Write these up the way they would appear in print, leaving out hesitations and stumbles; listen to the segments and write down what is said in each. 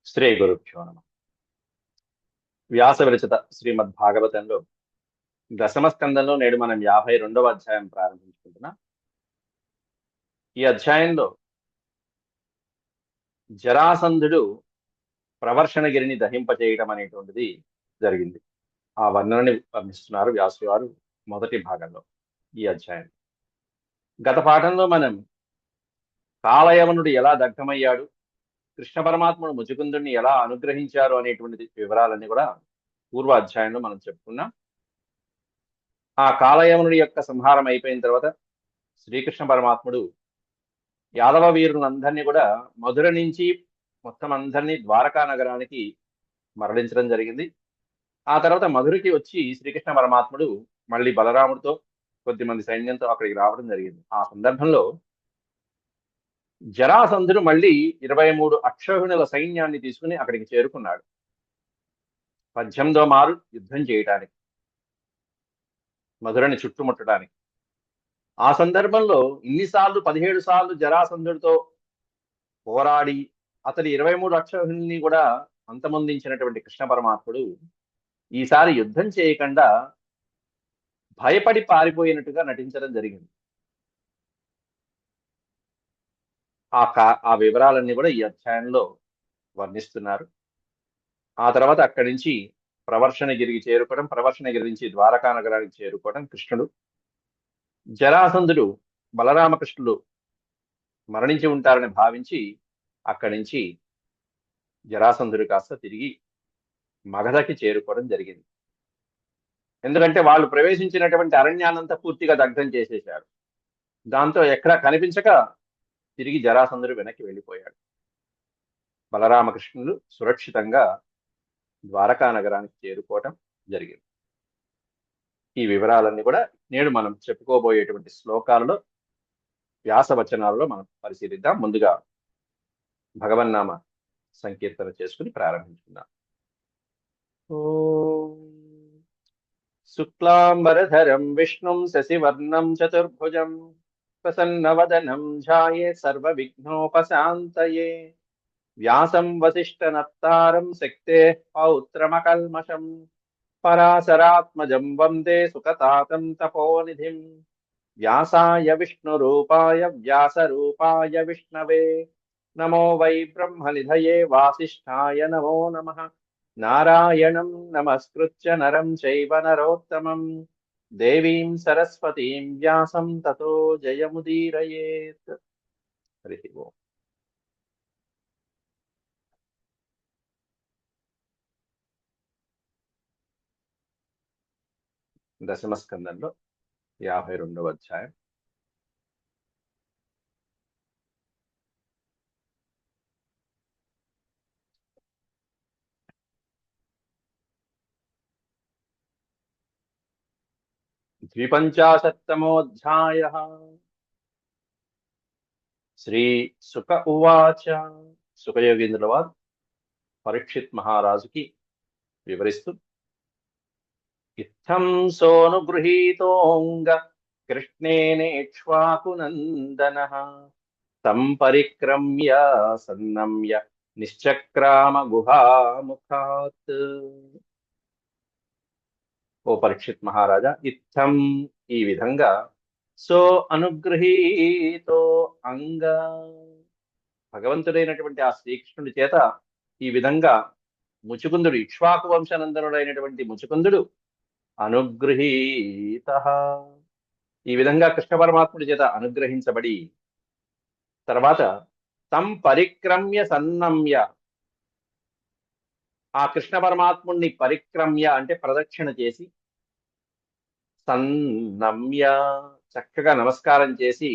శ్రీ గురుభ్యో నమ. వ్యాస విరచిత శ్రీమద్ భాగవతంలో దశమ స్కందంలో నేడు మనం 52వ అధ్యాయం ప్రారంభించుకుంటున్నాం. ఈ అధ్యాయంలో జరాసంధుడు ప్రవర్షణగిరిని దహింపచేయడం అనేటువంటిది జరిగింది. ఆ వర్ణనని వర్ణిస్తున్నారు వ్యాసుల వారు మొదటి భాగంలో ఈ అధ్యాయం. గత పాఠంలో మనం కాలయవనుడు ఎలా దగ్ధమయ్యాడు, కృష్ణ పరమాత్ముడు ముచుకుందుడిని ఎలా అనుగ్రహించారు అనేటువంటి వివరాలన్నీ కూడా పూర్వ అధ్యాయంలో మనం చెప్పుకున్నాం. ఆ కాలయవనుడి యొక్క సంహారం అయిపోయిన తర్వాత శ్రీకృష్ణ పరమాత్ముడు యాదవ వీరులందరినీ కూడా మధుర నుంచి మొత్తం అందరినీ ద్వారకా నగరానికి మరలించడం జరిగింది. ఆ తర్వాత మధురకి వచ్చి శ్రీకృష్ణ పరమాత్ముడు మళ్ళీ బలరాముడితో కొద్దిమంది సైన్యంతో అక్కడికి రావడం జరిగింది. ఆ సందర్భంలో జరాసంధుడు మళ్ళీ 23 అక్షౌహిణుల సైన్యాన్ని తీసుకుని అక్కడికి చేరుకున్నాడు 18వ మారు యుద్ధం చేయటానికి, మధురని చుట్టుముట్టడానికి. ఆ సందర్భంలో ఇన్నిసార్లు 17 సార్లు జరాసంధుడితో పోరాడి అతని 23 అక్షౌహిణుల్ని కూడా అంతమొందించినటువంటి కృష్ణ పరమాత్ముడు ఈసారి యుద్ధం చేయకుండా భయపడి పారిపోయినట్టుగా నటించడం జరిగింది. ఆ వివరాలన్నీ కూడా ఈ అధ్యాయంలో వర్ణిస్తున్నారు. ఆ తర్వాత అక్కడి నుంచి ప్రవర్షణగిరికి చేరుకోవడం, ప్రవర్షణగిరి నుంచి ద్వారకా నగరానికి చేరుకోవడం, కృష్ణుడు జరాసంధుడు బలరామకృష్ణుడు మరణించి ఉంటారని భావించి అక్కడి నుంచి జరాసంధుడు కాస్త తిరిగి మగధకి చేరుకోవడం జరిగింది. ఎందుకంటే వాళ్ళు ప్రవేశించినటువంటి అరణ్యాన్నంతా పూర్తిగా దగ్ధం చేసేశారు. దాంతో ఎక్కడా కనిపించక తిరిగి జరాసంధుడు వెనక్కి వెళ్ళిపోయాడు. బలరామకృష్ణులు సురక్షితంగా ద్వారకా నగరానికి చేరుకోవటం జరిగింది. ఈ వివరాలన్నీ కూడా నేడు మనం చెప్పుకోబోయేటువంటి శ్లోకాలలో వ్యాసవచనాలలో మనం పరిశీలిద్దాం. ముందుగా భగవన్నామ సంకీర్తన చేసుకుని ప్రారంభించుకుందాం. ఓం శుక్లాంబరధరం విష్ణుం శశివర్ణం చతుర్భుజం ప్రసన్నవదనం ధ్యాయే సర్వవిఘ్నోపశాంతయే వ్యాసం వసిష్ఠనత్తారం శక్తేః పౌత్రమకల్మషం పరాశరాత్మజం వందే సుఖతాతం తపోనిధిం వ్యాసాయ విష్ణురూపాయ వ్యాసరూపాయ విష్ణవే నమో వై బ్రహ్మనిధయే వాసిష్ఠాయ నమో నమః. నారాయణం నమస్కృత్య నరం చైవ నరోత్తమం దేవీం సరస్వతీం వ్యాసం తతో జయముదీరయేత్. హరి ఓం. దశమ స్కందంలో 52వ అధ్యాయం. ద్విపంచాశత్తమోऽధ్యాయः. శ్రీ సుక ఉవాచ. సుఖయోగీంద్రుల వారు పరీక్షిత్ మహారాజుకి వివరిస్తూ, ఇత్థం సోనుగృహీతోంగ కృష్ణేనేక్ష్వాకునందనః తం పరిక్రమ్య సన్నమ్య నిశ్చక్రామ గుహాముఖాత్. ఓ పరీక్షిత్ మహారాజా, ఇత్థం ఈ విధంగా, సో అనుగృహీతో అంగ భగవంతుడైనటువంటి ఆ శ్రీకృష్ణుడి చేత ఈ విధంగా ముచుకుందుడు, ఇక్ష్వాకు వంశనందనుడైనటువంటి ముచుకుందుడు అనుగృహీత, ఈ విధంగా కృష్ణ పరమాత్ముడి చేత అనుగ్రహించబడి తర్వాత తం పరిక్రమ్య సన్నమ్య, ఆ కృష్ణ పరమాత్ముడిని పరిక్రమ్య అంటే ప్రదక్షిణ చేసి, సన్నమ్య చక్కగా నమస్కారం చేసి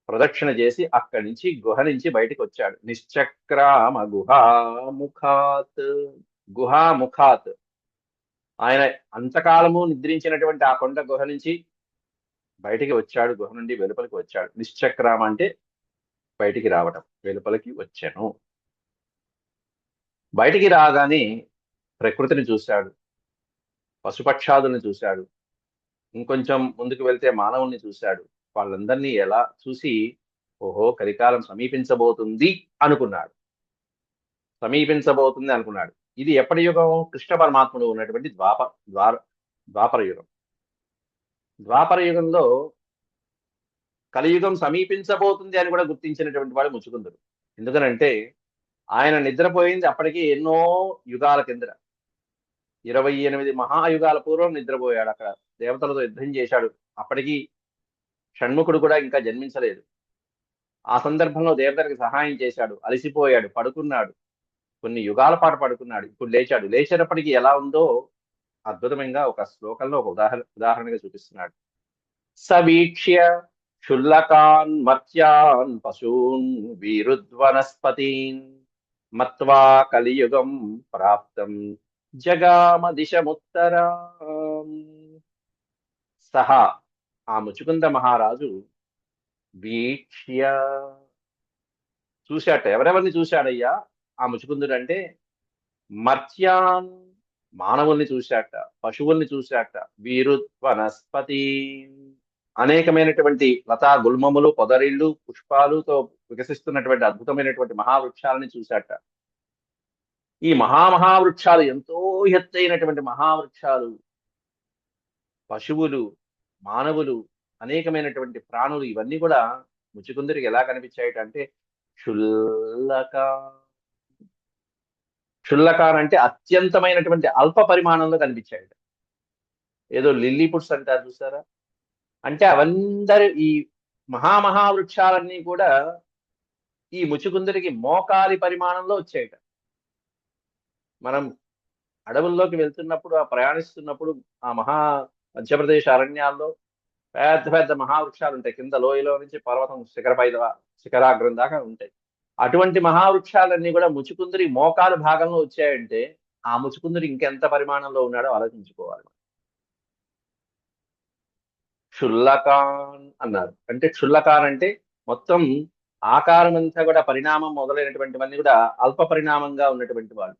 ప్రదక్షిణ చేసి అక్కడి నుంచి గుహ నుంచి బయటికి వచ్చాడు. నిశ్చక్రామ గుహాముఖాత్, గుహాముఖాత్ ఆయన అంతకాలము నిద్రించినటువంటి ఆ కొండ గుహ నుంచి బయటికి వచ్చాడు, గుహ నుండి వెలుపలికి వచ్చాడు. నిశ్చక్రామ అంటే బయటికి రావటం, వెలుపలికి వచ్చాను. బయటికి రాగానే ప్రకృతిని చూశాడు, పశుపక్షాదుల్ని చూశాడు, ఇంకొంచెం ముందుకు వెళ్తే మానవుల్ని చూశాడు. వాళ్ళందరినీ ఎలా చూసి ఓహో కలికాలం సమీపించబోతుంది అనుకున్నాడు. సమీపించబోతుంది అనుకున్నాడు. ఇది ఎప్పటి యుగం? కృష్ణ పరమాత్ముడు ఉన్నటువంటి ద్వాపర యుగం. ద్వాపర యుగంలో కలియుగం సమీపించబోతుంది అని కూడా గుర్తించినటువంటి వాడు ముచుకుందుడు. ఎందుకనంటే ఆయన నిద్రపోయింది అప్పటికి ఎన్నో యుగాల కిందట. 28 మహాయుగాల పూర్వం నిద్రపోయాడు. అక్కడ దేవతలతో యుద్ధం చేశాడు. అప్పటికి షణ్ముఖుడు కూడా ఇంకా జన్మించలేదు. ఆ సందర్భంలో దేవతలకు సహాయం చేశాడు. అలసిపోయాడు, పడుకున్నాడు. కొన్ని యుగాల పాటు పడుకున్నాడు. ఇప్పుడు లేచాడు. లేచినప్పటికీ ఎలా ఉందో అద్భుతంగా ఒక శ్లోకంలో ఒక ఉదాహరణగా చూపిస్తున్నాడు. సవీక్ష్య క్షుల్లకాన్ మర్త్యాన్ పశూన్ వీరుద్వనస్పతీన్ మత్వా కలియుగం ప్రాప్తం జగామ దిశముత్తరా. సహా ఆ ముచుకుంద మహారాజు వీక్ష్య చూశాట. ఎవరెవరిని చూశాడయ్యా ఆ ముచుకుందుడు అంటే? మర్త్యాన్ మానవుల్ని చూశాట, పశువుల్ని చూశాట, వీరుద్వనస్పతి అనేకమైనటువంటి లతా గుల్మములు, పొదరిళ్ళు, పుష్పాలుతో వికసిస్తున్నటువంటి అద్భుతమైనటువంటి మహావృక్షాలని చూశాట. ఈ మహావృక్షాలు ఎంతో ఎత్తైనటువంటి మహావృక్షాలు, పశువులు, మానవులు, అనేకమైనటువంటి ప్రాణులు ఇవన్నీ కూడా ముచుకుందరికి ఎలా కనిపించాయట అంటే క్షుల్లకాన్ అంటే అత్యంతమైనటువంటి అల్ప పరిమాణంలో కనిపించాయట. ఏదో లిల్లీ పుట్స్ అంటారు చూసారా, అంటే అవందరూ ఈ మహావృక్షాలన్నీ కూడా ఈ ముచుకుందరికి మోకాలి పరిమాణంలో వచ్చాయట. మనం అడవుల్లోకి వెళ్తున్నప్పుడు, ఆ ప్రయాణిస్తున్నప్పుడు ఆ మధ్యప్రదేశ్ అరణ్యాల్లో పెద్ద పెద్ద మహావృక్షాలు ఉంటాయి. కింద లోయలో నుంచి పర్వతం శిఖరాగ్రం దాకా ఉంటాయి. అటువంటి మహావృక్షాలన్నీ కూడా ముచుకుందరి మోకాలు భాగంలో వచ్చాయంటే ఆ ముచుకుందరి ఇంకెంత పరిమాణంలో ఉన్నాడో ఆలోచించుకోవాలి. క్షుల్లకాన్ అన్నారు. అంటే క్షుల్లకాన్ అంటే మొత్తం ఆకారం అంతా కూడా పరిణామం మొదలైనటువంటివన్నీ కూడా అల్ప పరిణామంగా ఉన్నటువంటి వాళ్ళు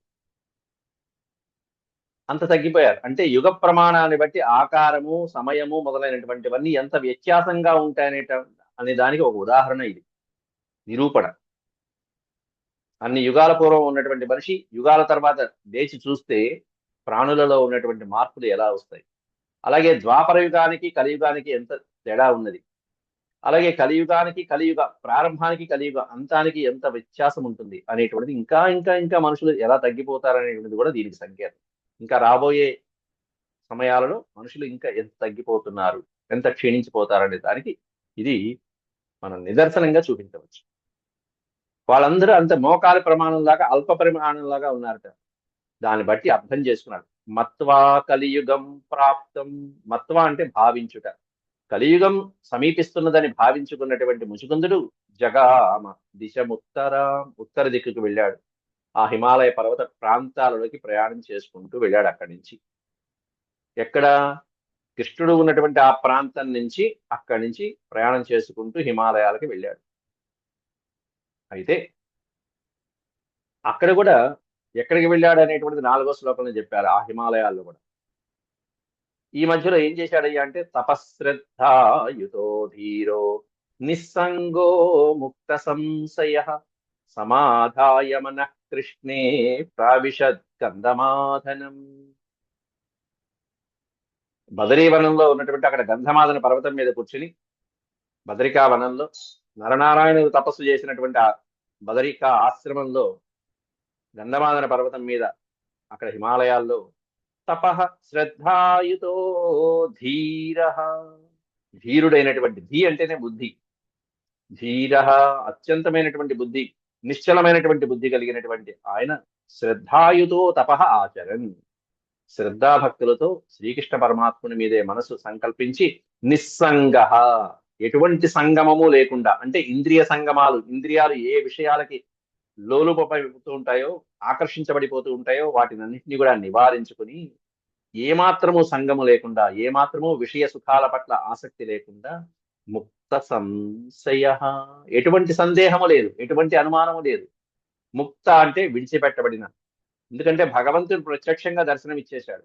అంత తగ్గిపోయారు. అంటే యుగ ప్రమాణాన్ని బట్టి ఆకారము, సమయము మొదలైనటువంటివన్నీ ఎంత వ్యత్యాసంగా అనే దానికి ఒక ఉదాహరణ ఇది, నిరూపణ. అన్ని యుగాల పూర్వం ఉన్నటువంటి మనిషి యుగాల తర్వాత లేచి చూస్తే ప్రాణులలో ఉన్నటువంటి మార్పులు ఎలా వస్తాయి. అలాగే ద్వాపర యుగానికి కలియుగానికి ఎంత తేడా ఉన్నది. అలాగే కలియుగ ప్రారంభానికి కలియుగ అంతానికి ఎంత వ్యత్యాసం ఉంటుంది అనేటువంటిది, ఇంకా ఇంకా ఇంకా మనుషులు ఎలా తగ్గిపోతారనేటువంటిది కూడా దీనికి సంకేతం. ఇంకా రాబోయే సమయాలలో మనుషులు ఇంకా ఎంత తగ్గిపోతున్నారు, ఎంత క్షీణించిపోతారనే దానికి ఇది మనం నిదర్శనంగా చూపించవచ్చు. వాళ్ళందరూ అంత మోకాలి ప్రమాణంలాగా అల్ప పరిమాణంలాగా ఉన్నారట. దాన్ని బట్టి అర్థం చేసుకున్నాడు. మత్వా కలియుగం ప్రాప్తం. మత్వా అంటే భావించుట. కలియుగం సమీపిస్తున్నదని భావించుకున్నటువంటి ముచుకుందుడు జగామ ఉత్తర దిక్కుకు వెళ్ళాడు. ఆ హిమాలయ పర్వత ప్రాంతాలలోకి ప్రయాణం చేసుకుంటూ వెళ్ళాడు. అక్కడి నుంచి ఎక్కడ? కృష్ణుడు ఉన్నటువంటి ఆ ప్రాంతం నుంచి అక్కడి నుంచి ప్రయాణం చేసుకుంటూ హిమాలయాలకి వెళ్ళాడు. అయితే అక్కడ కూడా ఎక్కడికి వెళ్ళాడు అనేటువంటిది 4వ శ్లోకంలో చెప్పారు. ఆ హిమాలయాల్లో కూడా ఈ మధ్యలో ఏం చేశాడయ్యా అంటే తపశ్రద్ధాయుతో ధీరో నిస్సంగో ముక్త సంశయ సమాధాయ మనః కృష్ణే ప్రావిశద్ గంధమాధనం. బదరీవనంలో ఉన్నటువంటి అక్కడ గంధమాదన పర్వతం మీద కూర్చుని బదరికా వనంలో నరనారాయణుడు తపస్సు చేసినటువంటి ఆ బదరికా ఆశ్రమంలో గంధమాదన పర్వతం మీద అక్కడ హిమాలయాల్లో తపః శ్రద్ధాయుతో ధీర, ధీరుడైనటువంటి, ధీ అంటేనే బుద్ధి, ధీర అత్యంతమైనటువంటి బుద్ధి, నిశ్చలమైనటువంటి బుద్ధి కలిగినటువంటి ఆయన శ్రద్ధాయుతో తపః ఆచరన్, శ్రద్ధాభక్తులతో శ్రీకృష్ణ పరమాత్ముని మీదే మనసు సంకల్పించి నిస్సంగ, ఎటువంటి సంగమము లేకుండా, అంటే ఇంద్రియ సంగమాలు, ఇంద్రియాలు ఏ విషయాలకి లోలుపైపోతూ ఉంటాయో, ఆకర్షించబడిపోతూ ఉంటాయో వాటినన్నింటినీ కూడా నివారించుకుని ఏమాత్రము సంగము లేకుండా, ఏమాత్రము విషయ సుఖాల పట్ల ఆసక్తి లేకుండా ముక్త సంశయ, ఎటువంటి సందేహము లేదు, ఎటువంటి అనుమానము లేదు. ముక్త అంటే విడిచిపెట్టబడిన. ఎందుకంటే భగవంతుడు ప్రత్యక్షంగా దర్శనం ఇచ్చేశాడు,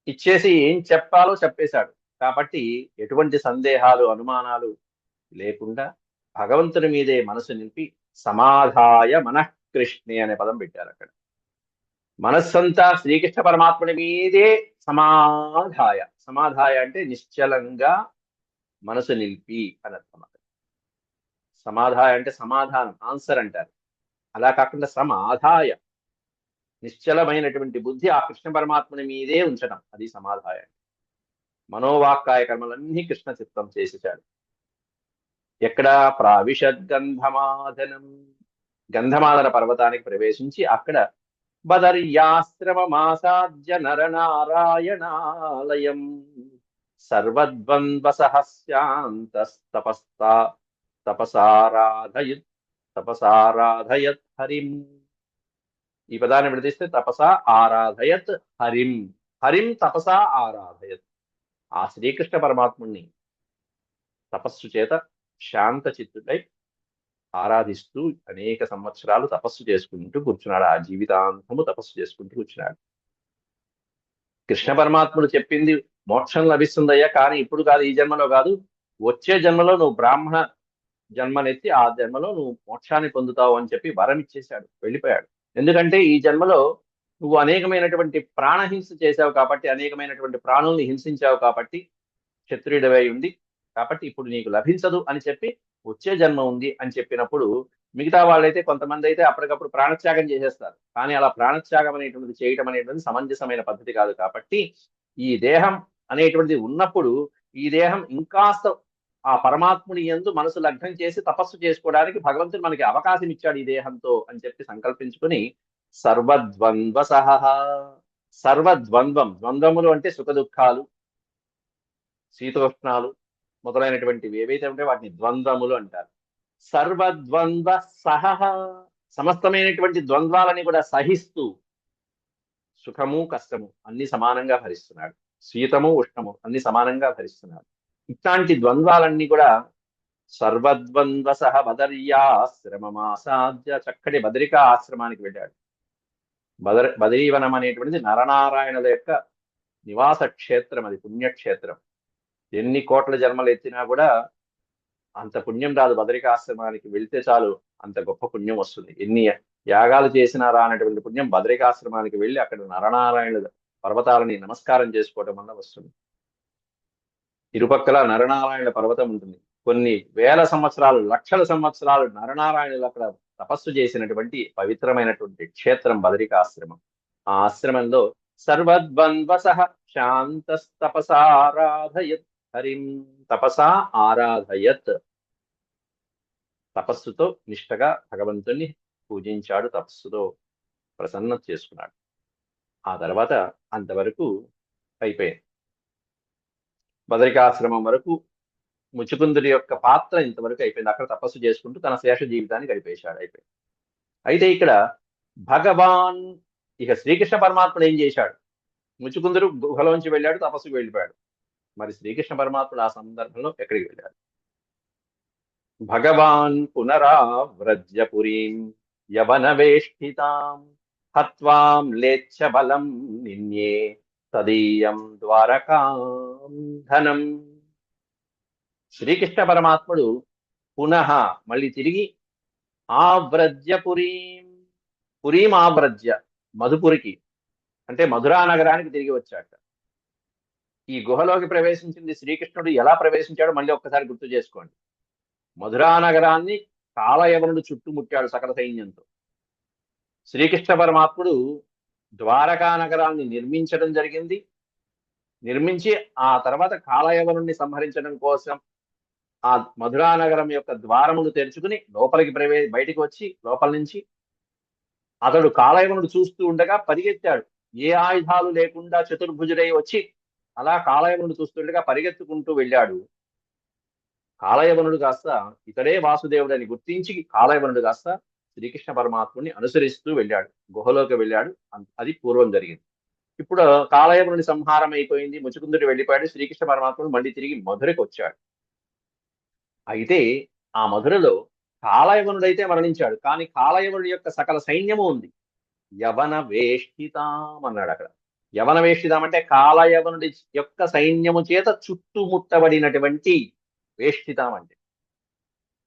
ఇచ్చేసి ఏం చెప్పాలో చెప్పేశాడు. కాబట్టి ఎటువంటి సందేహాలు, అనుమానాలు లేకుండా భగవంతుని మీదే మనసు నింపి సమాధాయ మనఃకృష్ణే అనే పదం పెట్టారు అక్కడ. మనస్సంతా శ్రీకృష్ణ పరమాత్ముని మీదే సమాధాయ. సమాధాయ అంటే నిశ్చలంగా మనసు నిలిపి అని అర్థం. సమాధాయ అంటే సమాధానం, ఆన్సర్ అంటారు. అలా కాకుండా సమాధాయ, నిశ్చలమైనటువంటి బుద్ధి ఆ కృష్ణ పరమాత్మని మీదే ఉంచడం, అది సమాధాయ. మనోవాక్కాయ కర్మలన్నీ కృష్ణ చిత్తం చేసేశాడు. ఎక్కడ ప్రావిశద్గంధమాదనం, గంధమాదన పర్వతానికి ప్రవేశించి అక్కడ బదర్యాశ్రమమాసాద్య నరనారాయణాలయం సర్వద్వంద్వ సహస్యాంతస్తపస్తా తపసారాధయత్ తపసారాధయత్ హరిం. ఈ పదాన్ని విడదీస్తే తపసా ఆరాధయత్ హరిం, హరిం తపసా ఆరాధయత్. ఆ శ్రీకృష్ణ పరమాత్ముణ్ణి తపస్సు చేత శాంత చిత్తుడై ఆరాధిస్తూ అనేక సంవత్సరాలు తపస్సు చేసుకుంటూ కూర్చున్నాడు. ఆ జీవితాంతము తపస్సు చేసుకుంటూ కూర్చున్నాడు. కృష్ణ పరమాత్ముడు చెప్పింది మోక్షం లభిస్తుందయ్యా, కానీ ఇప్పుడు కాదు, ఈ జన్మలో కాదు, వచ్చే జన్మలో నువ్వు బ్రాహ్మణ జన్మనెత్తి ఆ జన్మలో నువ్వు మోక్షాన్ని పొందుతావు అని చెప్పి వరం ఇచ్చేశాడు, వెళ్ళిపోయాడు. ఎందుకంటే ఈ జన్మలో నువ్వు అనేకమైనటువంటి ప్రాణహింస చేశావు కాబట్టి, అనేకమైనటువంటి ప్రాణుల్ని హింసించావు కాబట్టి, క్షత్రియుడివై ఉంది కాబట్టి ఇప్పుడు నీకు లభించదు అని చెప్పి వచ్చే జన్మ ఉంది అని చెప్పినప్పుడు, మిగతా వాళ్ళైతే కొంతమంది అయితే అప్పటికప్పుడు ప్రాణత్యాగం చేసేస్తారు. కానీ అలా ప్రాణత్యాగం అనేటువంటిది చేయటం అనేటువంటిది సమంజసమైన పద్ధతి కాదు. కాబట్టి ఈ దేహం అనేటువంటిది ఉన్నప్పుడు ఈ దేహం ఇంకాస్త ఆ పరమాత్ముని యందు మనసు లగ్నం చేసి తపస్సు చేసుకోవడానికి భగవంతుడు మనకి అవకాశం ఇచ్చాడు ఈ దేహంతో అని చెప్పి సంకల్పించుకుని సర్వద్వంద్వ సహ, సర్వద్వంద్వం, ద్వంద్వములు అంటే సుఖ దుఃఖాలు, శీతోష్ణాలు మొదలైనటువంటివి ఏవైతే ఉంటే వాటిని ద్వంద్వములు అంటారు. సర్వద్వంద్వ సహ, సమస్తమైనటువంటి ద్వంద్వాలని కూడా సహిస్తూ సుఖము కష్టము అన్ని సమానంగా భరిస్తున్నాడు, శీతము ఉష్ణము అన్ని సమానంగా భరిస్తున్నాడు. ఇట్లాంటి ద్వంద్వాలన్నీ కూడా సర్వద్వంద్వ సహ బదర్యాశ్రమమాసాద్య, చక్కటి బదరికా ఆశ్రమానికి వెళ్ళాడు. బదరీవనం అనేటువంటిది నరనారాయణుల యొక్క నివాస క్షేత్రం, అది పుణ్యక్షేత్రం. ఎన్ని కోట్ల జన్మలు ఎత్తినా కూడా అంత పుణ్యం రాదు. బదరికాశ్రమానికి వెళ్తే చాలు అంత గొప్ప పుణ్యం వస్తుంది. ఎన్ని యాగాలు చేసినా రానటువంటి పుణ్యం బదరికాశ్రమానికి వెళ్ళి అక్కడ నరనారాయణుల పర్వతాలని నమస్కారం చేసుకోవడం వల్ల వస్తుంది. ఇరుపక్కల నరనారాయణ పర్వతం ఉంటుంది. కొన్ని వేల సంవత్సరాలు, లక్షల సంవత్సరాలు నరనారాయణులు అక్కడ తపస్సు చేసినటువంటి పవిత్రమైనటువంటి క్షేత్రం బదరికాశ్రమం. ఆ ఆశ్రమంలో సర్వద్వంద్వ సహ శాంతస్తపసారాధయత్ హరిం, తపసా ఆరాధయత్, తపస్సుతో నిష్టగా భగవంతుణ్ణి పూజించాడు, తపస్సుతో ప్రసన్నం చేసుకున్నాడు. ఆ తర్వాత అంతవరకు అయిపోయింది. బదరికాశ్రమం వరకు ముచుకుందుడి యొక్క పాత్ర ఇంతవరకు అయిపోయింది. అక్కడ తపస్సు చేసుకుంటూ తన శేష జీవితాన్ని గడిపేశాడు, అయిపోయింది. అయితే ఇక్కడ భగవాన్, ఇక శ్రీకృష్ణ పరమాత్ముడు ఏం చేశాడు? ముచుకుందుడు గుహలోంచి వెళ్ళాడు, తపస్సుకు వెళ్ళిపోయాడు. మరి శ్రీకృష్ణ పరమాత్ముడు ఆ సందర్భంలో ఎక్కడికి వెళ్ళాడు? భగవాన్ పునరావ్రజ్య పురీం యవన వేష్టితాం హత్వాం లేచ్చ బలం నిన్యే తదీయం ద్వారకాం ధనం. శ్రీకృష్ణ పరమాత్ముడు పునః మళ్ళీ తిరిగి ఆవ్రజ్య పురీం, పురీం ఆవ్రజ్య, మధుపురికి అంటే మధురా నగరానికి తిరిగి వచ్చాట. ఈ గుహలోకి ప్రవేశించింది శ్రీకృష్ణుడు ఎలా ప్రవేశించాడో మళ్ళీ ఒక్కసారి గుర్తు చేసుకోండి. మధురా నగరాన్ని కాలయవనుడు చుట్టుముట్టాడు సకల సైన్యంతో. శ్రీకృష్ణ పరమాత్ముడు ద్వారకా నగరాన్ని నిర్మించడం జరిగింది. నిర్మించి ఆ తర్వాత కాలయవనుణ్ణి సంహరించడం కోసం ఆ మధురా నగరం యొక్క ద్వారములు తెరుచుకుని లోపలికి బయటికి వచ్చి లోపల నుంచి అతడు కాలయవనుడు చూస్తూ ఉండగా పరిగెత్తాడు. ఏ ఆయుధాలు లేకుండా చతుర్భుజుడై వచ్చి అలా కాలయవనుడు చూస్తుండగా పరిగెత్తుకుంటూ వెళ్ళాడు. కాలయవనుడు కాస్త ఇతడే వాసుదేవుడని గుర్తించి కాలయవనుడు కాస్త శ్రీకృష్ణ పరమాత్ముని అనుసరిస్తూ వెళ్ళాడు, గుహలోకి వెళ్ళాడు. అది పూర్వం జరిగింది. ఇప్పుడు కాలయవనుడి సంహారం అయిపోయింది, ముచుకుందుడు వెళ్ళిపోయాడు. శ్రీకృష్ణ పరమాత్ముడు మళ్ళీ తిరిగి మధురకు వచ్చాడు. అయితే ఆ మధురలో కాలయవనుడైతే మరణించాడు, కానీ కాలయవనుడి యొక్క సకల సైన్యము ఉంది. యవన వేష్టితాం అన్నాడు అక్కడ. యవన వేష్టితాం అంటే కాలయవనుడి యొక్క సైన్యము చేత చుట్టుముట్టబడినటువంటి వేష్టితాం అంటే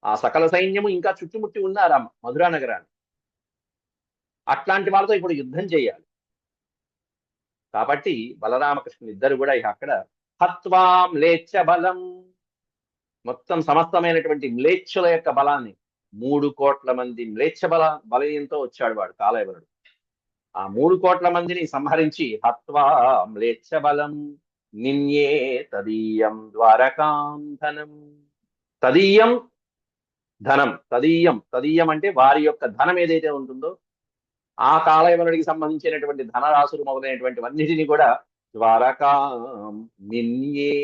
ఆ సకల సైన్యము ఇంకా చుట్టుముట్టి ఉన్నారు ఆ మధురా నగరాన్ని. అట్లాంటి వాళ్ళతో ఇప్పుడు యుద్ధం చేయాలి. కాబట్టి బలరామకృష్ణులు ఇద్దరు కూడా ఇక అక్కడ హత్వా మ్లేచ్ఛ బలం, మొత్తం సమస్తమైనటువంటి మ్లేచ్ఛుల యొక్క బలాన్ని, 3 కోట్ల మంది మ్లేచ్ఛ బలయంతో వచ్చాడు వాడు కాలయవనుడు. ఆ 3 కోట్ల మందిని సంహరించి హత్వా మ్లేచ్ఛ బలం నిన్యే తదీయం ద్వారకాం ధనం. తదీయం ధనం, తదీయం తదీయం అంటే వారి యొక్క ధనం ఏదైతే ఉంటుందో ఆ కాలయవనుడికి సంబంధించినటువంటి ధనరాశులు మొదలైనటువంటివన్నిటిని కూడా ద్వారకాం నిన్యే,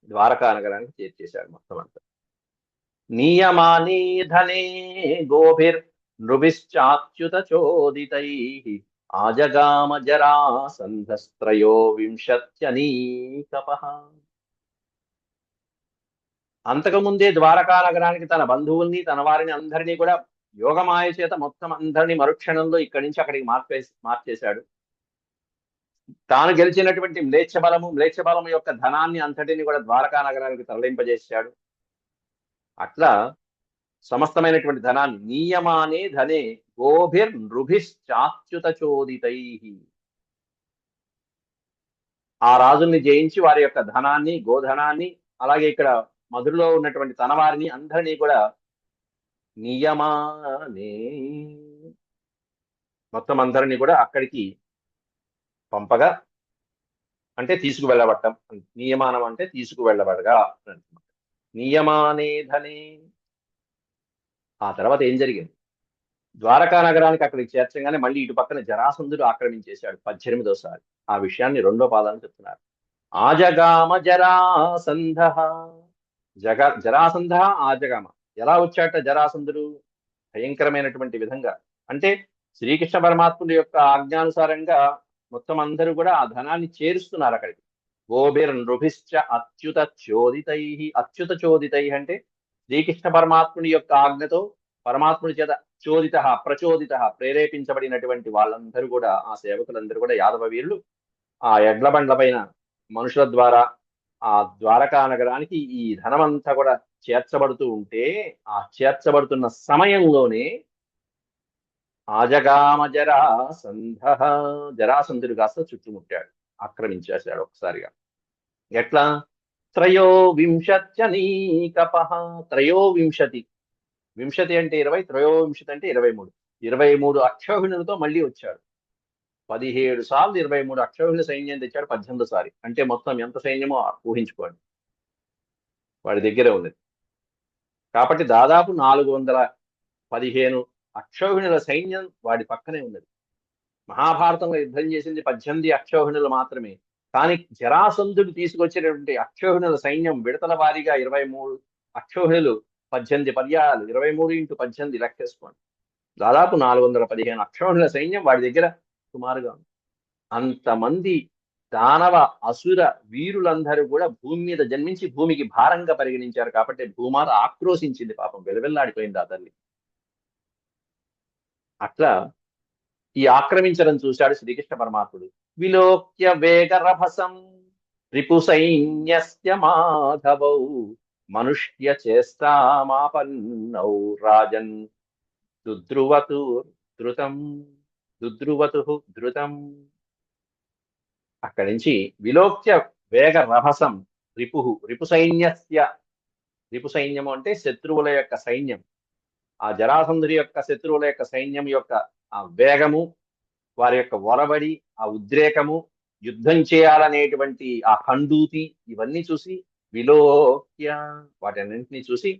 ద్వారకా నగరానికి చేర్చేశాడు మొత్తం అంతా. నియమాని ధనే గోభిర్ నృభిశ్చాచ్యుత చోదితై ఆజగామ జరాసంధస్త్రయో వింశత్యనీకపః. అంతకుముందే ద్వారకా నగరానికి తన బంధువుల్ని తన వారిని అందరినీ కూడా యోగమాయ చేత మొత్తం అందరినీ మరుక్షణంలో ఇక్కడి నుంచి అక్కడికి మార్చేశాడు. తాను గెలిచినటువంటి మ్లేచ్ఛ బలము యొక్క ధనాన్ని అంతటిని కూడా ద్వారకా నగరానికి తరలింపజేశాడు. అట్లా సమస్తమైనటువంటి ధనాన్ని నియమానే ధనే గోభిర్ నృభిశ్చాచ్యుత చోదితై, ఆ రాజుల్ని జయించి వారి యొక్క ధనాన్ని, గోధనాన్ని, అలాగే ఇక్కడ మధురలో ఉన్నటువంటి తన వారిని అందరినీ కూడా నియమానే, మొత్తం అందరినీ కూడా అక్కడికి పంపగా, అంటే తీసుకువెళ్ళబట్టం. నియమానం అంటే తీసుకువెళ్ళబడగా. నియమానే ధనే. ఆ తర్వాత ఏం జరిగింది? ద్వారకా నగరానికి అక్కడికి చేర్చగానే మళ్ళీ ఇటు పక్కన జరాసంధుడు ఆక్రమించేశాడు 18వ సారి. ఆ విషయాన్ని 2వ పాదాన్ని చెప్తున్నారు. ఆజగామ జరాసంధ, జరాసంధ ఆజగామ. ఎలా వచ్చాట జరాసంధుడు? భయంకరమైనటువంటి విధంగా. అంటే శ్రీకృష్ణ పరమాత్ముడి యొక్క ఆజ్ఞానుసారంగా మొత్తం అందరూ కూడా ఆ ధనాన్ని చేరుస్తున్నారు అక్కడికి. గోభిర్ నృభిశ్చ అచ్యుత చోదితై. అచ్యుత చోదితై అంటే శ్రీకృష్ణ పరమాత్ముడి యొక్క ఆజ్ఞతో పరమాత్ముడి చేత చోదిత ప్రచోదిత ప్రేరేపించబడినటువంటి వాళ్ళందరూ కూడా, ఆ సేవకులందరూ కూడా యాదవ వీరులు ఆ ఎడ్ల బండ్ల పైన మనుషుల ద్వారా ఆ ద్వారకా నగరానికి ఈ ధనమంతా కూడా చేర్చబడుతూ ఉంటే, ఆ చేర్చబడుతున్న సమయంలోనే ఆజగామ జరాసంధ, జరాసంధుడు కాస్త చుట్టుముట్టాడు, ఆక్రమించేశాడు ఒకసారిగా. ఎట్లా? త్రయోవింశత్యనీకపః. త్రయోవింశతి, వింశతి అంటే 20, త్రయోవింశతి అంటే 23. 23 అక్షౌహిణులతో మళ్ళీ వచ్చాడు. 17 సార్లు 23 అక్షౌహిణుల సైన్యం తెచ్చాడు 18వ సారి. అంటే మొత్తం ఎంత సైన్యమో ఊహించుకోండి, వాడి దగ్గరే ఉన్నది. కాబట్టి దాదాపు 415 అక్షౌహిణుల సైన్యం వాడి పక్కనే ఉన్నది. మహాభారతంలో యుద్ధం చేసింది 18 అక్షౌహిణులు మాత్రమే. కానీ జరాసంధుడు తీసుకొచ్చినటువంటి అక్షౌహిణుల సైన్యం విడతల వారీగా 23 అక్షౌహిణులు, 18 పర్యాయాలు, 23 × 18 లెక్కేసుకోండి. దాదాపు 415 అక్షౌహిణుల సైన్యం వాడి దగ్గర సుమారుగా ఉంది. అంతమంది దానవ అసుర వీరులందరూ కూడా భూమి మీద జన్మించి భూమికి భారంగా పరిగణించారు. కాబట్టి భూమాత ఆక్రోశించింది, పాపం వెలువెల్లాడిపోయింది ఆ తల్లి. అట్లా ఈ ఆక్రమించడం చూశాడు శ్రీకృష్ణ పరమాత్ముడు. విలోక్య వేగరభసం రిపు సైన్యస్య మాధవౌ మనుష్య చేస్తామాపన్నౌ రాజన్ దుద్రువతు ధృతం, ధృతం. అక్కడి నుంచి విలోక్య వేగ రభసం రిపు సైన్యస్య, రిపు సైన్యము అంటే శత్రువుల యొక్క సైన్యం. ఆ జరాసంధుడి యొక్క శత్రువుల యొక్క సైన్యం యొక్క ఆ వేగము, వారి యొక్క వరబడి, ఆ ఉద్రేకము, యుద్ధం చేయాలనేటువంటి ఆ కండూతి, ఇవన్నీ చూసి విలోక్య, వాటన్నింటినీ చూసి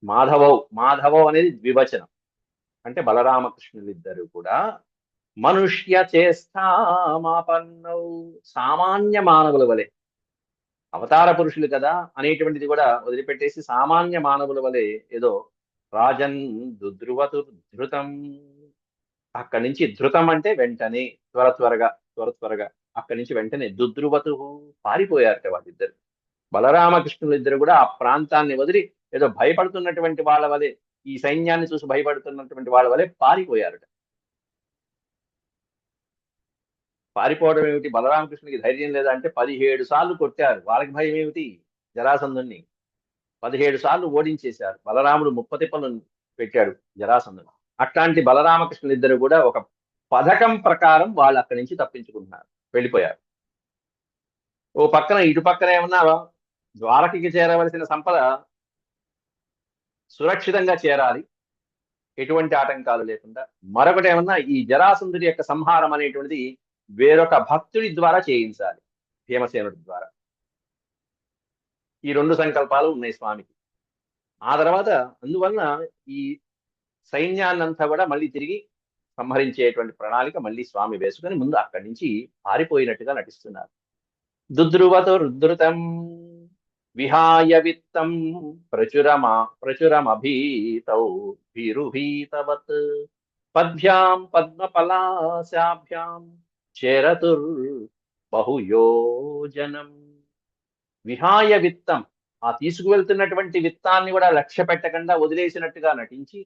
మాధవౌ అనేది ద్వివచనం, అంటే బలరామకృష్ణులిద్దరూ కూడా మనుష్య చేస్తామాపన్నౌ, సామాన్య మానవుల వలె, అవతార పురుషులు కదా అనేటువంటిది కూడా వదిలిపెట్టేసి సామాన్య మానవుల వలె ఏదో రాజన్ దుద్రువతు ధృతం. అక్కడి నుంచి ధృతం అంటే వెంటనే, త్వరగా అక్కడి నుంచి వెంటనే దుద్రువతు పారిపోయారట వాళ్ళిద్దరు. బలరామకృష్ణులు ఇద్దరు కూడా ఆ ప్రాంతాన్ని వదిలి ఏదో భయపడుతున్నటువంటి వాళ్ళ వలె, ఈ సైన్యాన్ని చూసి భయపడుతున్నటువంటి వాళ్ళ వలె పారిపోయారట. పారిపోవడం ఏమిటి? బలరామకృష్ణుడికి ధైర్యం లేదా అంటే 17 సార్లు కొట్టారు, వాళ్ళకి భయం ఏమిటి? జరాసంధుణ్ణి 17 సార్లు ఓడించేశారు. బలరాముడు ముప్పతిప్పలను పెట్టాడు జరాసంధుడు. అట్లాంటి బలరామకృష్ణులు ఇద్దరు కూడా ఒక పథకం ప్రకారం వాళ్ళు అక్కడి నుంచి తప్పించుకుంటున్నారు, వెళ్ళిపోయారు. ఓ పక్కన ఇటు పక్కన ఏమన్నా ద్వారకకి చేరవలసిన సంపద సురక్షితంగా చేరాలి, ఎటువంటి ఆటంకాలు లేకుండా. మరొకటి ఏమన్నా ఈ జరాసంధుడి యొక్క సంహారం అనేటువంటిది వేరొక భక్తుడి ద్వారా చేయించాలి, భీమసేనుడి ద్వారా. ఈ రెండు సంకల్పాలు ఉన్నాయి స్వామికి. ఆ తర్వాత అందువలన ఈ సైన్యాన్నంతా కూడా మళ్ళీ తిరిగి సంహరించేటువంటి ప్రణాళిక మళ్ళీ స్వామి వేసుకొని ముందు అక్కడి నుంచి పారిపోయినట్టుగా నటిస్తున్నారు. దుద్రువతో రుద్రుతం విహాయ విత్తం ప్రచురమభీతౌ భీరుభీతవత్ పద్భ్యాం పద్మపలాశాభ్యాం చేరతుర్ బహుయోజనం. విహాయ విత్తం, ఆ తీసుకువెళ్తున్నటువంటి విత్తాన్ని కూడా లక్ష్య పెట్టకుండా వదిలేసినట్టుగా నటించి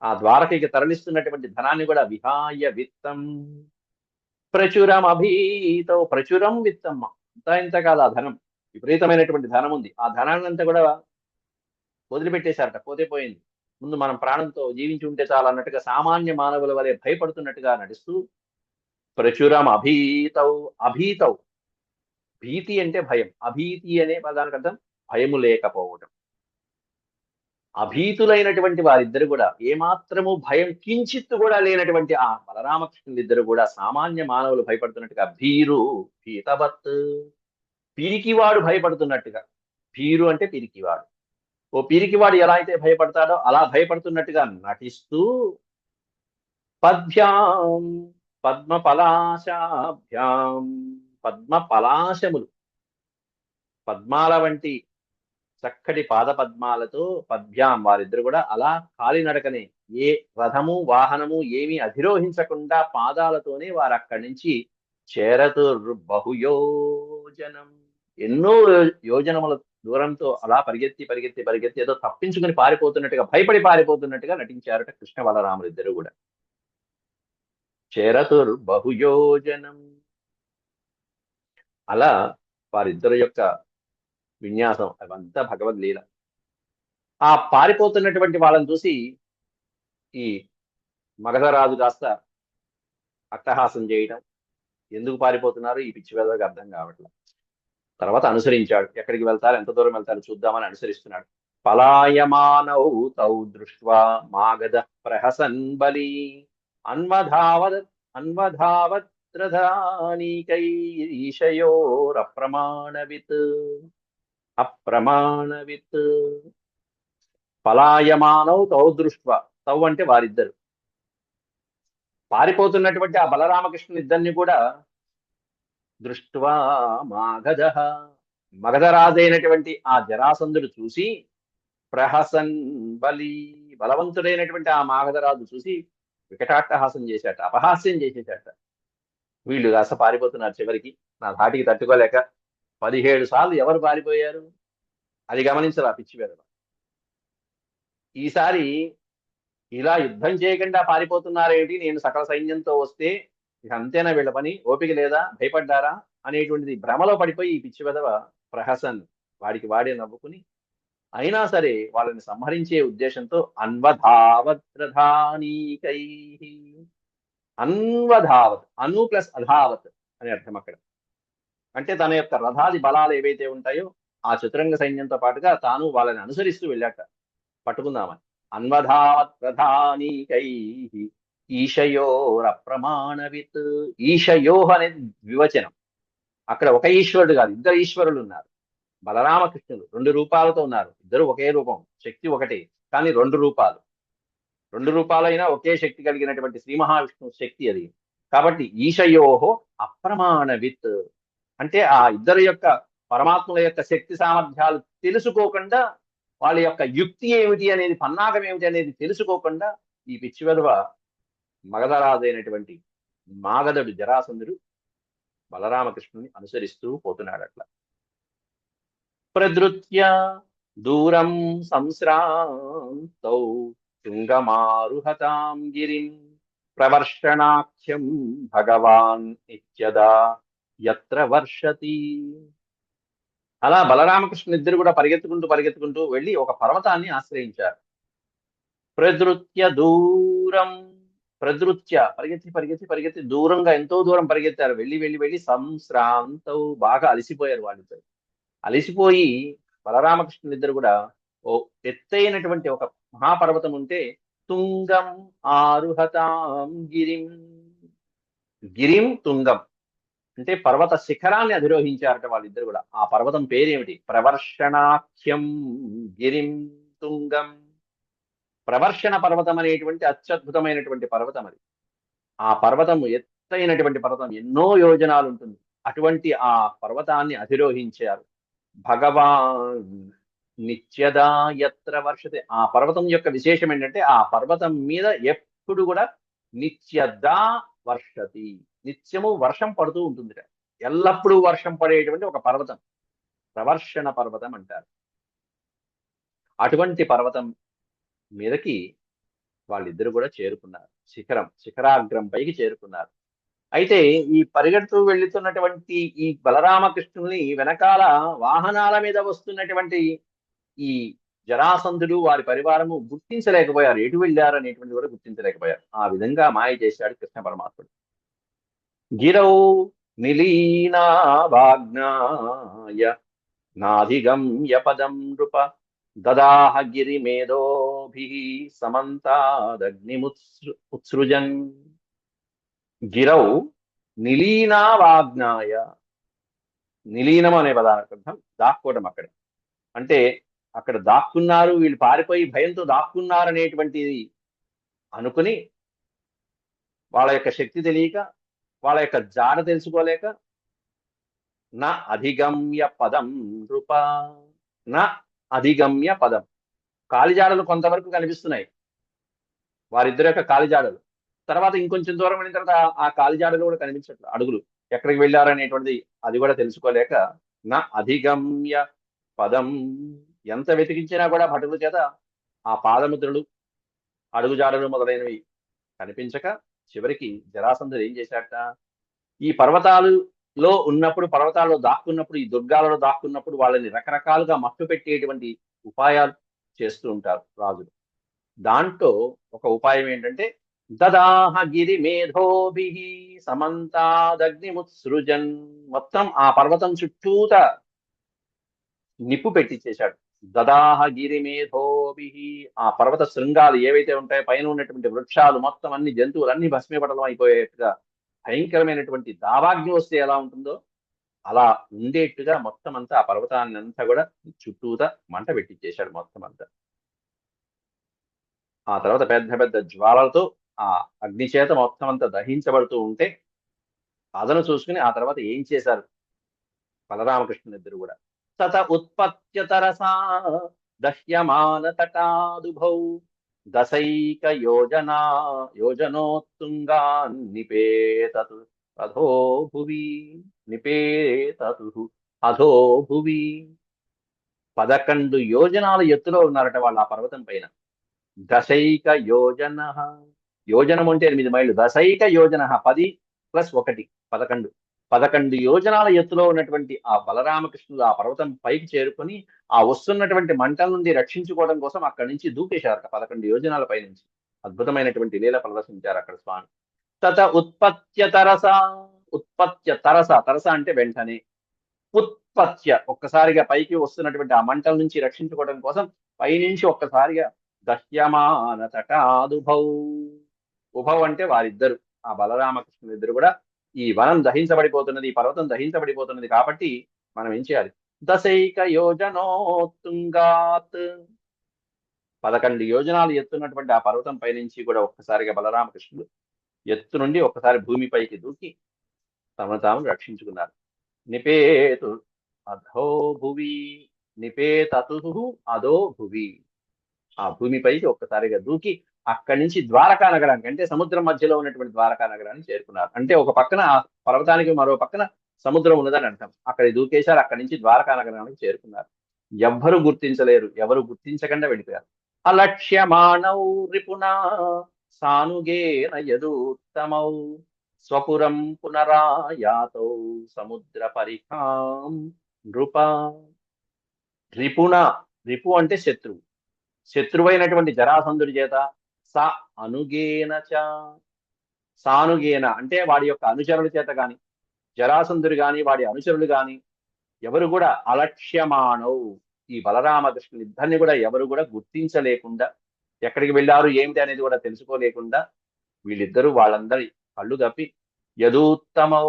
ఆ ద్వారకకి తరలిస్తున్నటువంటి ధనాన్ని కూడా విహాయ విత్తం ప్రచురం అభీతో, ప్రచురం విత్తం, అంతా ఇంత కాదు ఆ ధనం, విపరీతమైనటువంటి ధనం ఉంది. ఆ ధనాన్ని అంతా కూడా వదిలిపెట్టేశారట, పోతే పోయింది, ముందు మనం ప్రాణంతో జీవించి ఉంటే చాలు అన్నట్టుగా సామాన్య మానవుల వలె భయపడుతున్నట్టుగా నడుస్తూ ప్రచురం అభీతౌ. అభీతౌ, భీతి అంటే భయం, అభీతి అనే పదానికి అర్థం భయము లేకపోవడం. అభీతులైనటువంటి వారిద్దరు కూడా ఏమాత్రము భయం కించిత్తు కూడా లేనటువంటి ఆ బలరామకృష్ణులిద్దరు కూడా సామాన్య మానవులు భయపడుతున్నట్టుగా భీరు భీతవత్, పిరికివాడు భయపడుతున్నట్టుగా. భీరు అంటే పిరికివాడు. ఓ పిరికివాడు ఎలా అయితే భయపడతాడో అలా భయపడుతున్నట్టుగా నటిస్తూ పద్భ్యాం పద్మపలాశాభ్యాం, పద్మపలాశములు, పద్మాల వంటి చక్కటి పాద పద్మాలతో పద్భ్యాం, వారిద్దరు కూడా అలా కాలినడకనే, ఏ రథము వాహనము ఏమీ అధిరోహించకుండా పాదాలతోనే వారు అక్కడి నుంచి చేరతుర్ బహుయోజనం, ఎన్నో యోజనముల దూరంతో అలా పరిగెత్తి పరిగెత్తి పరిగెత్తి ఏదో తప్పించుకుని పారిపోతున్నట్టుగా, భయపడి పారిపోతున్నట్టుగా నటించారట కృష్ణ బలరాములు ఇద్దరు కూడా. చేరతుర్ బహుయోజనం. అలా వారిద్దరి యొక్క విన్యాసం అవంతా భగవద్లీల. ఆ పారిపోతున్నటువంటి వాళ్ళని చూసి ఈ మగధరాజు కాస్త అట్టహాసం చేయటం, ఎందుకు పారిపోతున్నారు ఈ పిచ్చి వేదకి అర్థం కావట్లేదు. తర్వాత అనుసరించాడు, ఎక్కడికి వెళ్తారు, ఎంత దూరం వెళ్తారు చూద్దామని అనుసరిస్తున్నాడు. పలాయమానౌ తౌ దృష్ట్వా మాగధ ప్రహసన్ బలి అన్వధావత్రధానీకైరీశయోరప్రమాణవిత్ అప్రమాణవిత్. పలాయమానౌ తౌ దృష్ట్వా, తౌ అంటే వారిద్దరు, పారిపోతున్నటువంటి ఆ బలరామకృష్ణులు ఇద్దరిని కూడా దృష్ట్వా మాగధ, మగధరాజైనటువంటి ఆ జరాసంధుడు చూసి ప్రహసన్ బలి, బలవంతుడైనటువంటి ఆ మాగధరాజు చూసి వికటాట్టహాసం చేశాట, అపహాస్యం చేసేశాట. వీళ్ళు కాస్త పారిపోతున్నారు, చివరికి నా ధాటికి తట్టుకోలేక. 17 సార్లు ఎవరు పారిపోయారు అది గమనించరా పిచ్చి వేదన. ఈసారి ఇలా యుద్ధం చేయకుండా పారిపోతున్నారేమిటి, నేను సకల సైన్యంతో వస్తే ఇక అంతేనా వీళ్ళ పని, ఓపిక లేదా, భయపడ్డారా అనేటువంటిది భ్రమలో పడిపోయి ఈ పిచ్చి వెధవ ప్రహసన్ వాడికి వాడే నవ్వుకుని అయినా సరే వాళ్ళని సంహరించే ఉద్దేశంతో అన్వధావత్రధానీకై, అన్వధావత్, అను ప్లస్ అధావత్ అని అర్థం అక్కడ. అంటే తన యొక్క రథాది బలాలు ఏవైతే ఉంటాయో ఆ చతురంగ సైన్యంతో పాటుగా తాను వాళ్ళని అనుసరిస్తూ వెళ్ళాట పట్టుకుందామని. అన్వధావత్ ప్రధానీకై ఈశయోరప్రమాణవిత్. ఈశయోహ్ అనేది ద్వివచనం, అక్కడ ఒక ఈశ్వరుడు కాదు, ఇద్దరు ఈశ్వరులు ఉన్నారు. బలరామకృష్ణులు 2 రూపాలతో ఉన్నారు, ఇద్దరు ఒకే రూపం, శక్తి ఒకటే, కానీ 2 రూపాలు. 2 రూపాలైనా ఒకే శక్తి కలిగినటువంటి శ్రీ మహావిష్ణువు శక్తి అది. కాబట్టి ఈశయోహో అప్రమాణవిత్ అంటే ఆ ఇద్దరు యొక్క పరమాత్మల యొక్క శక్తి సామర్థ్యాలు తెలుసుకోకుండా, వాళ్ళ యొక్క యుక్తి ఏమిటి అనేది, పన్నాగం ఏమిటి అనేది తెలుసుకోకుండా ఈ పిచ్చి వెధవ మగధరాజైనటువంటి మాగధుడు జరాసంధుడు బలరామకృష్ణుని అనుసరిస్తూ పోతున్నాడు. అట్లా ప్రదృత్య దూరం సంశ్రాంతౌ తుంగమారుహతాం గిరిం ప్రవర్షణాఖ్యం భగవాన్ ఇత్యదా యత్ర వర్షతి. అలా బలరామకృష్ణ ఇద్దరు కూడా పరిగెత్తుకుంటూ పరిగెత్తుకుంటూ వెళ్ళి ఒక పర్వతాన్ని ఆశ్రయించారు. ప్రదృత్య దూరం, ప్రదృత్య పరిగెత్తి పరిగెత్తి పరిగెత్తి దూరంగా ఎంతో దూరం పరిగెత్తారు. వెళ్ళి వెళ్ళి వెళ్ళి సంశ్రాంతవు, బాగా అలసిపోయారు వాళ్ళిద్దరు. అలసిపోయి బలరామకృష్ణులిద్దరు కూడా ఓ ఎత్తైనటువంటి ఒక మహాపర్వతం ఉంటే తుంగం ఆరుహతాం గిరిం, గిరిం తుంగం అంటే పర్వత శిఖరాన్ని అధిరోహించారట వాళ్ళిద్దరు కూడా. ఆ పర్వతం పేరేమిటి? ప్రవర్షణాఖ్యం గిరిం తుంగం. ప్రవర్షణ పర్వతం అనేటువంటి అత్యద్భుతమైనటువంటి పర్వతం అది. ఆ పర్వతం ఎత్తైనటువంటి పర్వతం, ఎన్నో యోజనాలు ఉంటుంది. అటువంటి ఆ పర్వతాన్ని అధిరోహించారు. భగవాన్ నిత్యదా యత్ర వర్షతే. ఆ పర్వతం యొక్క విశేషం ఏంటంటే ఆ పర్వతం మీద ఎప్పుడు కూడా నిత్యదా వర్షతి, నిత్యము వర్షం పడుతూ ఉంటుంది. ఎల్లప్పుడూ వర్షం పడేటువంటి ఒక పర్వతం ప్రవర్షణ పర్వతం అంటారు. అటువంటి పర్వతం మీదకి వాళ్ళిద్దరు కూడా చేరుకున్నారు. శిఖరాగ్రం పైకి చేరుకున్నారు. అయితే ఈ పరిగెడుతూ వెళ్తున్నటువంటి ఈ బలరామకృష్ణుల్ని వెనకాల వాహనాల మీద వస్తున్నటువంటి ఈ జరాసంధుడు వారి పరివారము గుర్తించలేకపోయారు. ఎటు వెళ్ళారు అనేటువంటి కూడా గుర్తించలేకపోయారు. ఆ విధంగా మాయ చేశాడు కృష్ణ పరమాత్ముడు. గిరౌ నిలీనావాజ్ఞాయ నాధిగమ్య పదం నృప దదాహ గిరిమేధోభిః సమంతాదగ్నిముత్సృజన్. గిరౌ నిలీనావాజ్ఞాయ, నిలీనం అనే పదానికి అర్థం దాక్కోవడం. అక్కడ అంటే అక్కడ దాక్కున్నారు, వీళ్ళు పారిపోయి భయంతో దాక్కున్నారు అనేటువంటిది అనుకుని వాళ్ళ యొక్క శక్తి తెలియక, వాళ్ళ యొక్క జాడ తెలుసుకోలేక నా అధిగమ్య పదం నృప, నా అధిగమ్య పదం, కాలిజాడలు కొంతవరకు కనిపిస్తున్నాయి వారిద్దరి యొక్క కాలిజాడలు. తర్వాత ఇంకొంచెం దూరం వెళ్ళిన తర్వాత ఆ కాలిజాడలు కూడా కనిపించట్లేదు, అడుగులు ఎక్కడికి వెళ్ళారు అనేటువంటిది అది కూడా తెలుసుకోలేక నా అధిగమ్య పదం, ఎంత వెతికించినా కూడా భటుల చేత ఆ పాదముద్రలు అడుగుజాడలు మొదలైనవి కనిపించక చివరికి జరాసంధుడు ఏం చేశాట, ఈ పర్వతాలలో ఉన్నప్పుడు, పర్వతాల్లో దాక్కున్నప్పుడు, ఈ దుర్గాలలో దాక్కున్నప్పుడు వాళ్ళని రకరకాలుగా మట్టు పెట్టేటువంటి ఉపాయాలు చేస్తూ ఉంటారు రాజులు. దాంట్లో ఒక ఉపాయం ఏంటంటే దదాహ గిరి మేధోభి సమంతాదగ్నిముత్సృజన్. మొత్తం ఆ పర్వతం చుట్టూత నిప్పు పెట్టించేశాడు. దదాహ గిరి మేధోభి, ఆ పర్వత శృంగాలు ఏవైతే ఉంటాయో పైన ఉన్నటువంటి వృక్షాలు మొత్తం అన్ని జంతువులు అన్ని భస్మీపటలం అయిపోయేట్టుగా భయంకరమైనటువంటి దావాగ్ని వస్తే ఎలా ఉంటుందో అలా ఉండేట్టుగా మొత్తం అంతా ఆ పర్వతాన్ని అంతా కూడా చుట్టూత మంట పెట్టించేశాడు మొత్తం అంతా. ఆ తర్వాత పెద్ద పెద్ద జ్వాలలతో ఆ అగ్ని చేత మొత్తం అంతా దహించబడుతూ ఉంటే అదను చూసుకుని ఆ తర్వాత ఏం చేశారు బలరామకృష్ణునిద్దరు కూడా. తత ఉత్పత్యతరసా దహ్యమాన తటాదుభౌ దశైక యోజనా యోజనోత్తుంగాన్ నిపేతతు అధో భువి, నిపేతతు అధో భువి. 11 యోజనాల ఎత్తులో ఉన్నారట వాళ్ళు ఆ పర్వతం పైన. దశైక యోజన, యోజనం అంటే 8 మైళ్ళు, దశైక యోజన 10 + 1 11. 11 యోజనాల ఎత్తులో ఉన్నటువంటి ఆ బలరామకృష్ణులు ఆ పర్వతం పైకి చేరుకొని ఆ వస్తున్నటువంటి మంటల నుండి రక్షించుకోవడం కోసం అక్కడి నుంచి దూకేశారట 11 యోజనాల పై నుంచి. అద్భుతమైనటువంటి లీల ప్రదర్శించారు అక్కడ స్వామి. తత ఉత్పత్య తరస, ఉత్పత్య తరస, తరస అంటే వెంటనే, ఉత్పత్య ఒక్కసారిగా పైకి వస్తున్నటువంటి ఆ మంటల నుంచి రక్షించుకోవడం కోసం పైనుంచి ఒక్కసారిగా దహ్యమాన తటాదుభౌ, ఉభౌ అంటే వారిద్దరు, ఆ బలరామకృష్ణులు ఇద్దరు కూడా ఈ వనం దహించబడిపోతున్నది, ఈ పర్వతం దహించబడిపోతున్నది కాబట్టి మనం ఏం చేయాలి, దశైక యోజనోత్తుంగాత్, 11 యోజనాలు ఎత్తున్నటువంటి ఆ పర్వతం పైనుంచి కూడా ఒక్కసారిగా బలరామకృష్ణులు ఎత్తు నుండి ఒక్కసారి భూమిపైకి దూకి తమను తాము రక్షించుకున్నారు. నిపేతు అధో భువి, నిపేతతు అధో భువి, ఆ భూమిపైకి ఒక్కసారిగా దూకి అక్కడి నుంచి ద్వారకా నగరానికి, అంటే సముద్రం మధ్యలో ఉన్నటువంటి ద్వారకా నగరానికి చేరుకున్నారు. అంటే ఒక పక్కన ఆ పర్వతానికి మరో పక్కన సముద్రం ఉన్నదని అంటాం. అక్కడ దూకేశారు, అక్కడి నుంచి ద్వారకా నగరానికి చేరుకున్నారు. ఎవ్వరు గుర్తించలేరు, ఎవరు గుర్తించకుండా వెళ్ళిపోయారు. అలక్ష్యమాణౌ రిపునా సానుగేన యదూత్తమౌ స్వపురం పునరాయాతౌ సముద్ర పరిఖాం నృప రిపుణ, రిపు అంటే శత్రువు, శత్రువైనటువంటి జరాసంధుడి చేత స అనుగేన చ, సానుగేన అంటే వాడి యొక్క అనుచరుల చేత గాని, జరాసంధుడు గాని వాడి అనుచరులు గాని ఎవరు కూడా అలక్ష్యమాణవు, ఈ బలరామకృష్ణులు ఇద్దరిని కూడా ఎవరు కూడా గుర్తించలేకుండా, ఎక్కడికి వెళ్ళారు ఏమిటి అనేది కూడా తెలుసుకోలేకుండా వీళ్ళిద్దరూ వాళ్ళందరి కళ్ళు కప్పి యదూత్తమౌ,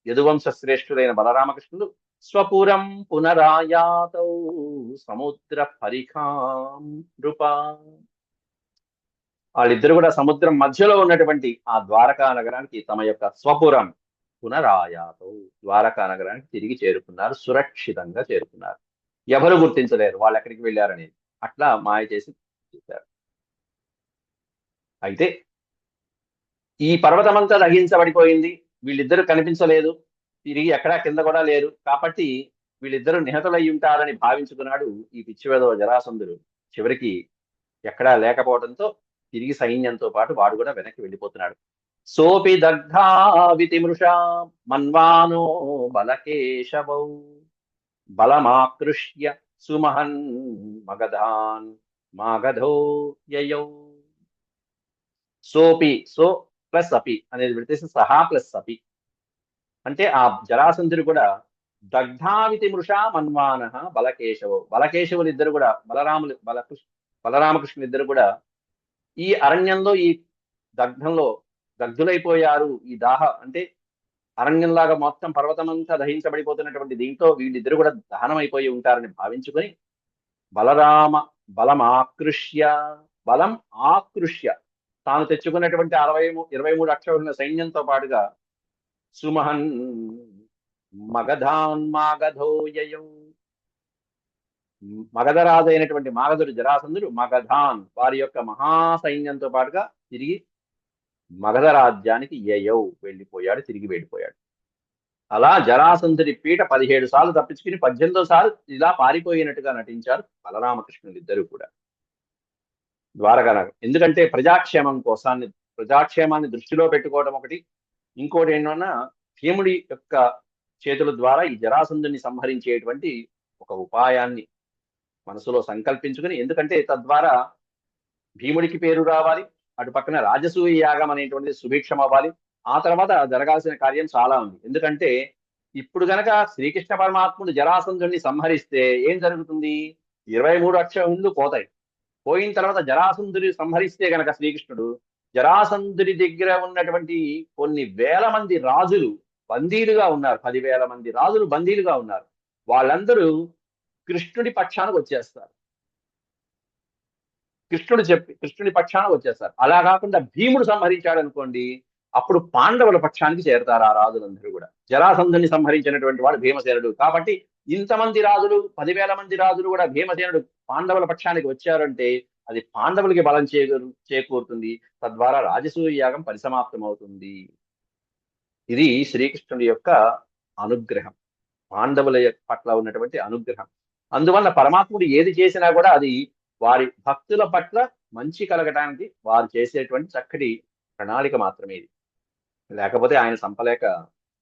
యదువంశ శ్రేష్ఠులైన బలరామకృష్ణులు స్వపురం పునరాయాతౌ సముద్ర పరిఖాం నృప, వాళ్ళిద్దరు కూడా సముద్రం మధ్యలో ఉన్నటువంటి ఆ ద్వారకా నగరానికి తమ యొక్క స్వపురం పునరాయాతౌ, ద్వారకా నగరానికి తిరిగి చేరుకున్నారు, సురక్షితంగా చేరుకున్నారు. ఎవరు గుర్తించలేరు వాళ్ళు ఎక్కడికి వెళ్ళారనేది, అట్లా మాయ చేసి చేశారు. అయితే ఈ పర్వతమంతా దహించబడిపోయింది, వీళ్ళిద్దరూ కనిపించలేదు, తిరిగి ఎక్కడా కింద కూడా లేరు, కాబట్టి వీళ్ళిద్దరూ నిహతులై ఉంటారని భావించుకున్నాడు ఈ పిచ్చివేదవ జరాసంధుడు. చివరికి ఎక్కడా లేకపోవడంతో తిరిగి సైన్యంతో పాటు వాడు కూడా వెనక్కి వెళ్ళిపోతున్నాడు. సోపి దగ్ధావితి మృషా మన్వానో బలకేశవౌ బలమాకృష్య సుమహన్ మగధాన్ మాగధో యయౌ. సోపి, సో ప్లస్ అపి అనేది పెడితేసి సహా ప్లస్ అపి అంటే ఆ జరాసంధుడు కూడా దగ్ధావితి మృషా మన్వాన బలకేశవు, బలకేశవులు ఇద్దరు కూడా బలరామకృష్ణులు ఇద్దరు కూడా ఈ అరణ్యంలో ఈ దగ్ధంలో దగ్ధులైపోయారు. ఈ దాహ అంటే అరణ్యంలాగా మొత్తం పర్వతమంతా దహించబడిపోతున్నటువంటి దీంతో వీళ్ళిద్దరు కూడా దహనం అయిపోయి ఉంటారని భావించుకొని బలరామ బలం ఆకృష్య, బలం ఆకృష్య తాను తెచ్చుకున్నటువంటి 23 అక్షౌహిణ సైన్యంతో పాటుగా సుమహన్ మగధాన్మాగధోయయం, మగధరాజు అయినటువంటి మాగధుడు జరాసంధుడు మగధాన్ వారి యొక్క మహాసైన్యంతో పాటుగా తిరిగి మగధ రాజ్యానికి యయౌ వెళ్ళిపోయాడు, తిరిగి వెళ్ళిపోయాడు. అలా జరాసంధుడి పీట 17 సార్లు తప్పించుకుని 18వ సార్లు ఇలా పారిపోయినట్టుగా నటించారు బలరామకృష్ణులు ఇద్దరు కూడా ద్వారకా నగరం. ఎందుకంటే ప్రజాక్షేమాన్ని దృష్టిలో పెట్టుకోవడం ఒకటి, ఇంకోటి ఏంటన్నా భీముడి యొక్క చేతుల ద్వారా ఈ జరాసంధుని సంహరించేటువంటి ఒక ఉపాయాన్ని మనసులో సంకల్పించుకుని, ఎందుకంటే తద్వారా భీముడికి పేరు రావాలి, అటు పక్కన రాజసూయ యాగం అనేటువంటిది సుభిక్షం అవ్వాలి, ఆ తర్వాత జరగాల్సిన కార్యం చాలా ఉంది. ఎందుకంటే ఇప్పుడు గనక శ్రీకృష్ణ పరమాత్ముడు జరాసంధుడిని సంహరిస్తే ఏం జరుగుతుంది, 23 అక్షౌహిణులు పోతాయి. పోయిన తర్వాత జరాసంధుడిని సంహరిస్తే గనక శ్రీకృష్ణుడు జరాసంధుడి దగ్గర ఉన్నటువంటి కొన్ని వేల మంది రాజులు బందీలుగా ఉన్నారు, 10,000 మంది రాజులు బందీలుగా ఉన్నారు, వాళ్ళందరూ కృష్ణుడి పక్షానికి వచ్చేస్తారు, కృష్ణుడి పక్షాన వచ్చేస్తారు. అలా కాకుండా భీముడు సంహరించాడు అనుకోండి, అప్పుడు పాండవుల పక్షానికి చేరతారు ఆ రాజులందరూ కూడా. జరాసంధుని సంహరించినటువంటి వాడు భీమసేనుడు కాబట్టి ఇంతమంది రాజులు 10,000 మంది రాజులు కూడా భీమసేనుడు పాండవుల పక్షానికి వచ్చారంటే అది పాండవులకి బలం చేకూరుతుంది, తద్వారా రాజసూయ యాగం పరిసమాప్తం అవుతుంది. ఇది శ్రీకృష్ణుడి యొక్క అనుగ్రహం, పాండవుల పట్ల ఉన్నటువంటి అనుగ్రహం. అందువల్ల పరమాత్ముడు ఏది చేసినా కూడా అది వారి భక్తుల పట్ల మంచి కలగటానికి వారు చేసేటువంటి చక్కటి ప్రణాళిక మాత్రమే ఇది. లేకపోతే ఆయన సంపలేక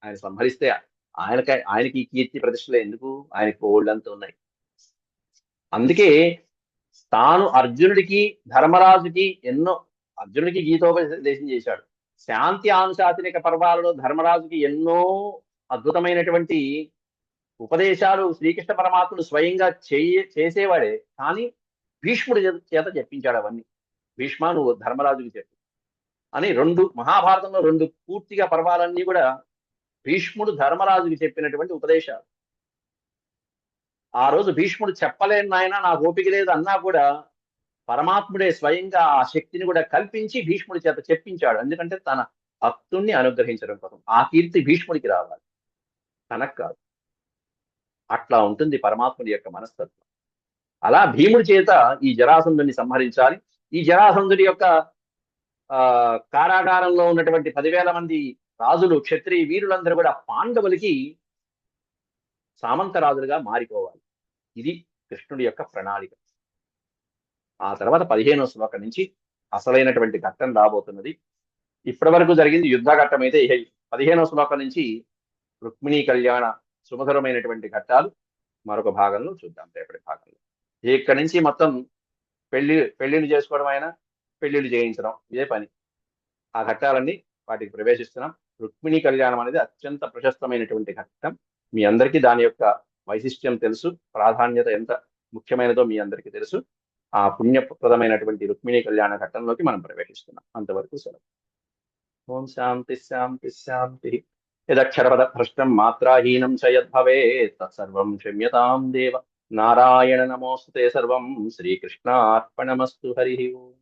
ఆయన సంహరిస్తే ఆయనకి కీర్తి ప్రతిష్టలు ఎందుకు, ఆయనకి ఓళ్ళంతా ఉన్నాయి. అందుకే తాను అర్జునుడికి ధర్మరాజుకి అర్జునుడికి గీతోపదేశం చేశాడు, శాంతి ఆనుశాసనిక పర్వాలలో ధర్మరాజుకి ఎన్నో అద్భుతమైనటువంటి ఉపదేశాలు శ్రీకృష్ణ పరమాత్ముడు స్వయంగా చేసేవాడే, కానీ భీష్ముడి చేత చెప్పించాడు అవన్నీ. భీష్మ నువ్వు ధర్మరాజుకి చెప్పు అని మహాభారతంలో 2 పూర్తిగా పర్వాలన్నీ కూడా భీష్ముడు ధర్మరాజుకి చెప్పినటువంటి ఉపదేశాలు. ఆ రోజు భీష్ముడు చెప్పలేని నాయన నాకు ఓపిక లేదు అన్నా కూడా పరమాత్ముడే స్వయంగా ఆ శక్తిని కూడా కల్పించి భీష్ముడి చేత చెప్పించాడు. ఎందుకంటే తన భక్తుణ్ణి అనుగ్రహించడం కోసం ఆ కీర్తి భీష్ముడికి రావాలి, తనకు కాదు. అట్లా ఉంటుంది పరమాత్ముడి యొక్క మనస్తత్వం. అలా భీముడి చేత ఈ జరాసంధుని సంహరించాలి. ఈ జరాసంధుడి యొక్క కారాగారంలో ఉన్నటువంటి 10,000 మంది రాజులు క్షత్రియ వీరులందరూ కూడా పాండవులకి సామంతరాజులుగా మారిపోవాలి. ఇది కృష్ణుడి యొక్క ప్రణాళిక. ఆ తర్వాత 15వ శ్లోకం నుంచి అసలైనటువంటి ఘట్టం రాబోతున్నది. ఇప్పటి వరకు జరిగింది యుద్ధ ఘట్టం అయితే 15వ శ్లోకం నుంచి రుక్మిణీ కళ్యాణ సుమధురమైనటువంటి ఘట్టాలు, మరొక భాగంలో చూద్దాం, రేపటి భాగంలో. ఇక్కడి నుంచి మొత్తం పెళ్లిళ్ళు చేసుకోవడం అయినా, పెళ్లిళ్ళు చేయించడం, ఇదే పని. ఆ ఘట్టాలన్నీ వాటికి ప్రవేశిస్తున్నాం. రుక్మిణీ కళ్యాణం అనేది అత్యంత ప్రశస్తమైనటువంటి ఘట్టం. మీ అందరికీ దాని యొక్క వైశిష్ట్యం తెలుసు, ప్రాధాన్యత ఎంత ముఖ్యమైనదో మీ అందరికీ తెలుసు. ఆ పుణ్యప్రదమైనటువంటి రుక్మిణీ కళ్యాణ ఘట్టంలోకి మనం ప్రవేశిస్తున్నాం. అంతవరకు సెలవు. ఓం శాంతి శాంతి శాంతి. యదక్షరపద భ్రష్టం మాత్రాహీనం చ యద్భవేత్ తత్సర్వం క్షమ్యతాం దేవ. నారాయణ నమోస్తుతే. సర్వం శ్రీకృష్ణార్పణమస్తు. హరి ఓం.